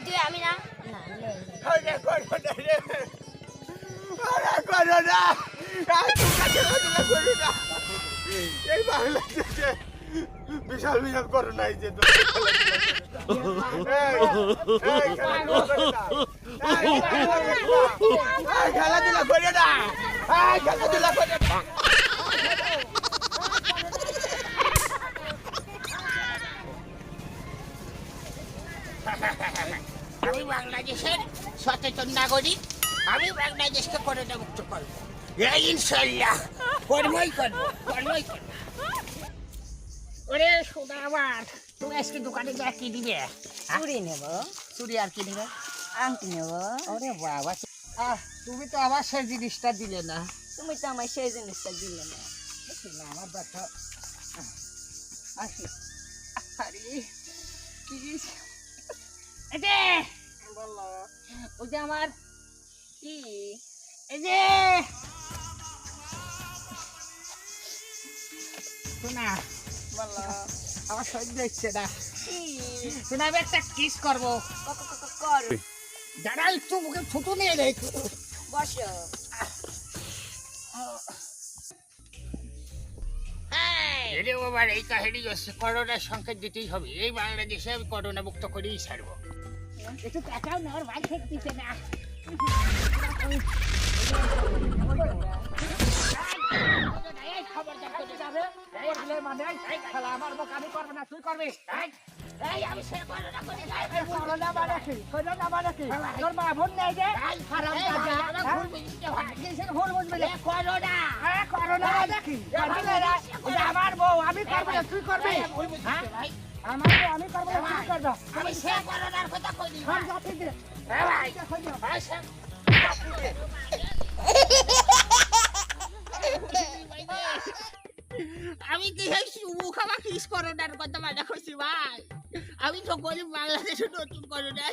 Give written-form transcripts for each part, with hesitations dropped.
দিবে আমি না না আরে করো না রে আরে করো না করো না এই বাংলাদেশে বিশাল বিশাল করোনা এই যে খেলাধুলা করে না খেলাধুলা করে না আমি বাংলাদেশের সচেতন নাগরিক আমি বাংলাদেশকে করোনা মুক্ত করবো ইনশাল্লাহ করবোই করবো ওরে সোনা আমার তুমি আজকে দোকানে যা কি দিবে চুরি নেব চুরি আর কি দিবে আংটি নেব ওরে বাবা তুমি তো আবার সেই জিনিসটা দিলে না তুমি তো আমার সেই জিনিসটা দিলে না না আমার বাচ্চা আসি আরে কি এতে বলো ওই যে আমার কি এই যে শোনা বলো আমার সহ্য হচ্ছে না কি শোনা আমি একটা কিস করবো কর দাঁড়া একটু মুখে ফুটু নিয়ে রে বসো এরে বাবার এই কাহিনী হচ্ছে করোনার সংকেত দিতেই হবে এই বাংলাদেশে আমি করোনা মুক্ত করেই ছাড়বো একটু টাকাও নেওয়ার ভাই থেকে দিতে না আমার বউ আমি করবো না তুই করবি আমার বউ আমি করবো না তুই করবো আমি সে করোনার কথা কই দিই আমি কি মুখ আমার কিস করোনার কথা মানা করছি ভাই আমি তো গরিব বাংলাদেশে নতুন করোনা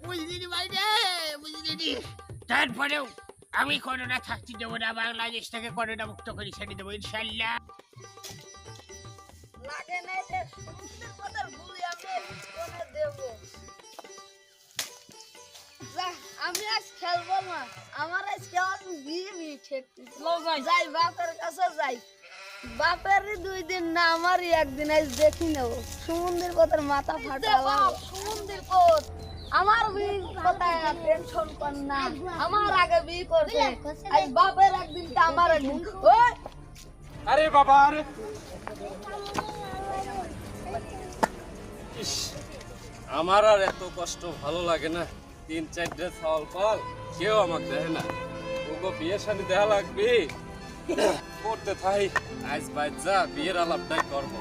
বুঝলি ভাই রে বুঝলি তারপরেও আমি করোনা থাকতে দেবো না বাংলাদেশ থেকে করোনা মুক্ত করে ছেড়ে দেবো ইনশাল্লাহ লাগে না যে সমুদ্রের কথার ভুলি আমি কোনে দেব আমি আজ খেলবো না আমার আজ খেলা বিয়ে ঠিক যাই বাপের কাছে যাই বাপের 2 দিন না আমার একদিন আজ দেখি নেব সমুদ্রের কথার মাথা ফাটা সমুদ্রের পথ আমার বিয়ে কথা টেনশন কর না আমার আগে বিয়ে করছে আজ বাপের একদিন তা আমার একদিন ওই আরে বাবা আরে আমার আর এত কষ্ট ভালো লাগে না 3-4 সাল পর কেউ আমাকে দেখে না ওগো বিয়ের সাথে দেখা লাগবে করতে থাই আজ বাচ্চা বিয়ের আলাপটাই করবো